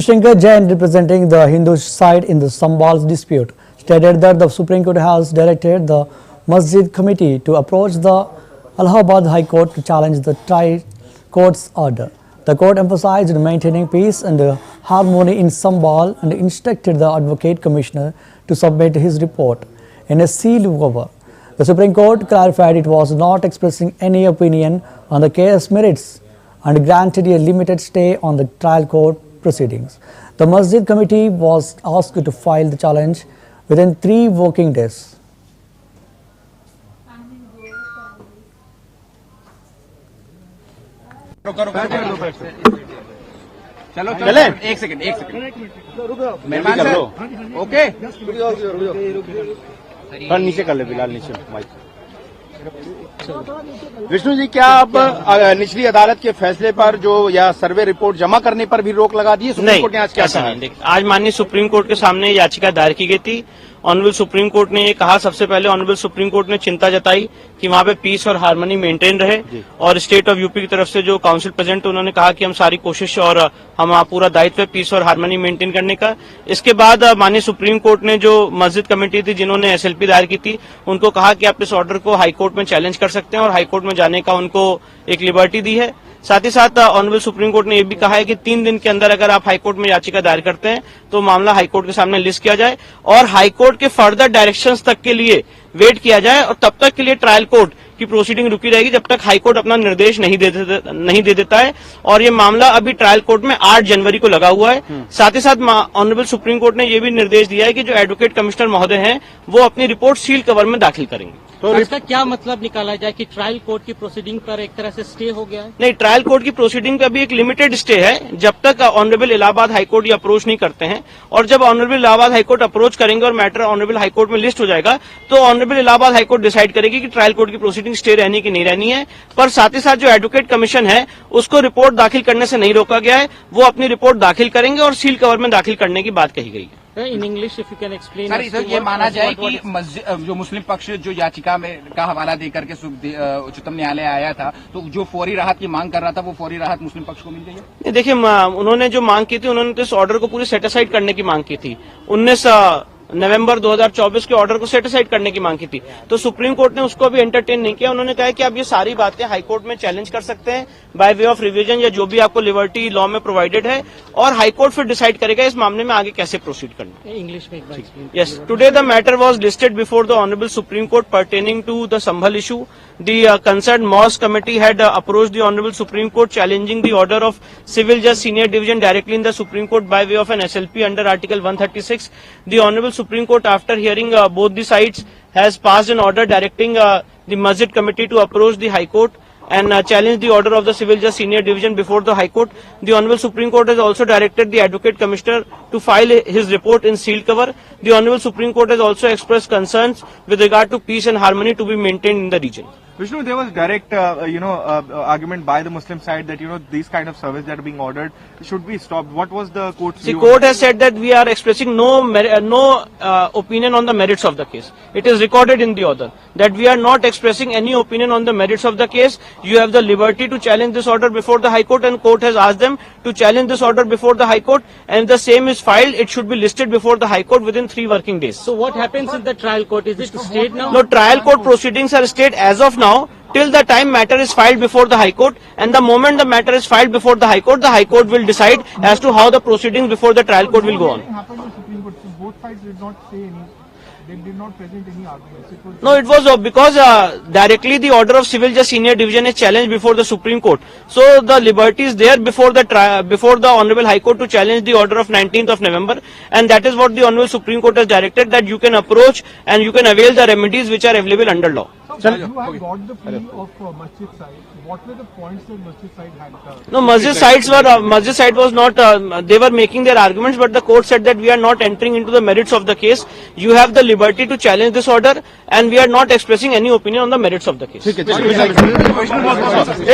Shankar Jain, representing the Hindu side in the Sambal dispute, stated that the Supreme Court has directed the Masjid Committee to approach the Allahabad High Court to challenge the trial court's order. The court emphasized maintaining peace and harmony in Sambal and instructed the Advocate Commissioner to submit his report in a sealed cover. The Supreme Court clarified it was not expressing any opinion on the case merits and granted a limited stay on the trial court proceedings. The Masjid Committee was asked to file the challenge within 3 working days. चलो चले एक second मेहमान sir okay नीचे कर ले बिलाल नीचे mic. Vishnu ji, क्या अब निचली अदालत के फैसले पर जो या सर्वे रिपोर्ट जमा करने पर भी रोक लगा दी है? सुप्रीम कोर्ट ने आज क्या कहा? आज माननीय सुप्रीम कोर्ट के सामने याचिका दायर की गई थी। ऑनरेबल सुप्रीम कोर्ट ने ये कहा, सबसे पहले ऑनरेबल सुप्रीम कोर्ट ने चिंता जताई कि वहां पे पीस और हार्मनी मेंटेन रहे, और स्टेट ऑफ यूपी की तरफ से जो काउंसिल प्रेसिडेंट उन्होंने कहा कि हम सारी कोशिश और हम पूरा दायित्व है पीस और हार्मनी मेंटेन करने का। इसके बाद माननीय सुप्रीम कोर्ट ने जो मस्जिद कमेटी थी जिन्होंने एसएलपी दायर की थी, उनको कहा कि आप इस ऑर्डर को हाईकोर्ट में चैलेंज कर सकते हैं और हाईकोर्ट में जाने का उनको एक लिबर्टी दी है। साथ ही साथ ऑनरेबल सुप्रीम कोर्ट ने यह भी कहा है कि 3 दिन के अंदर अगर आप हाईकोर्ट में याचिका दायर करते हैं तो मामला हाईकोर्ट के सामने लिस्ट किया जाए और हाईकोर्ट के फर्दर डायरेक्शंस तक के लिए वेट किया जाए, और तब तक के लिए ट्रायल कोर्ट की प्रोसीडिंग रुकी रहेगी जब तक हाईकोर्ट अपना निर्देश नहीं दे देता है। और ये मामला अभी ट्रायल कोर्ट में 8 जनवरी को लगा हुआ है। साथ ही साथ ऑनरेबल सुप्रीम कोर्ट ने यह भी निर्देश दिया है कि जो एडवोकेट कमिश्नर महोदय हैं वो अपनी रिपोर्ट सील कवर में दाखिल करेंगे। तो इसका क्या मतलब निकाला जाए कि ट्रायल कोर्ट की प्रोसीडिंग पर एक तरह से स्टे हो गया है? नहीं, ट्रायल कोर्ट की प्रोसीडिंग का भी एक लिमिटेड स्टे है जब तक ऑनरेबल इलाहाबाद हाईकोर्ट ये अप्रोच नहीं करते हैं, और जब ऑनरेबल इलाहाबाद हाईकोर्ट अप्रोच करेंगे और मैटर ऑनरेबल हाईकोर्ट में लिस्ट हो जाएगा तो ऑनरेबल इलाहाबाद हाईकोर्ट डिसाइड करेगी कि ट्रायल कोर्ट की प्रोसीडिंग स्टे रहनी कि नहीं रहनी है। पर साथ ही साथ जो एडवोकेट कमीशन है उसको रिपोर्ट दाखिल करने से नहीं रोका गया है, वो अपनी रिपोर्ट दाखिल करेंगे और सील कवर में दाखिल करने की बात कही गई है। In English if you can explain. Sir, ये माना जाए कि जो मुस्लिम पक्ष जो याचिका में का हवाला देकर के उच्चतम न्यायालय आया था, तो जो फौरी राहत की मांग कर रहा था वो फौरी राहत मुस्लिम पक्ष को मिल गई है? देखिए, उन्होंने जो मांग की थी, उन्होंने तो इस ऑर्डर को पूरी सेटिसाइड करने की मांग की थी। 19 नवंबर 2024 के ऑर्डर को सेटिसाइड करने की मांग की थी, तो सुप्रीम कोर्ट ने उसको भी एंटरटेन नहीं किया। उन्होंने कहा कि आप ये सारी बातें हाईकोर्ट में चैलेंज कर सकते हैं बाय वे ऑफ रिवीजन या जो भी आपको लिबर्टी लॉ में प्रोवाइडेड है, और हाईकोर्ट फिर डिसाइड करेगा इस मामले में आगे कैसे प्रोसीड करना। इंग्लिश में एक बार explain. Yes, today the matter was listed before the honourable supreme court pertaining to the Sambhal issue. The concerned mosque committee had approached the honorable Supreme Court challenging the order of Civil Judge Senior Division directly in the Supreme Court by way of an SLP under Article 136. The honorable Supreme Court, after hearing both the sides, has passed an order directing the Masjid committee to approach the High Court and challenge the order of the Civil Judge Senior Division before the High Court. The Honorable Supreme Court has also directed the Advocate Commissioner to file his report in sealed cover. The Honorable Supreme Court has also expressed concerns with regard to peace and harmony to be maintained in the region. Vishnu, there was direct, argument by the Muslim side that, these kind of surveys that are being ordered should be stopped. What was the court's view? The court has said that we are expressing no opinion on the merits of the case. It is recorded in the order that we are not expressing any opinion on the merits of the case. You have the liberty to challenge this order before the High Court, and court has asked them to challenge this order before the High Court, and if the same is filed, it should be listed before the High Court within 3 working days. So what happens in the trial court? Is it stayed now? No, trial court proceedings are stayed as of now till the time matter is filed before the High Court, and the moment the matter is filed before the High Court will decide as to how the proceedings before the trial court will go on. Both sides did not say any. They did not present any arguments. No, it was because directly the order of Civil Judge Senior Division is challenged before the Supreme Court. So the liberty is there before the Honorable High Court to challenge the order of 19th of November, and that is what the Honorable Supreme Court has directed, that you can approach and you can avail the remedies which are available under law. So you have got the plea of Masjid side. What were the points that Masjid side had? No, Masjid side was not, they were making their arguments, but the court said that we are not entering into the merits of the case. You have the liberty to challenge this order, and we are not expressing any opinion on the merits of the case.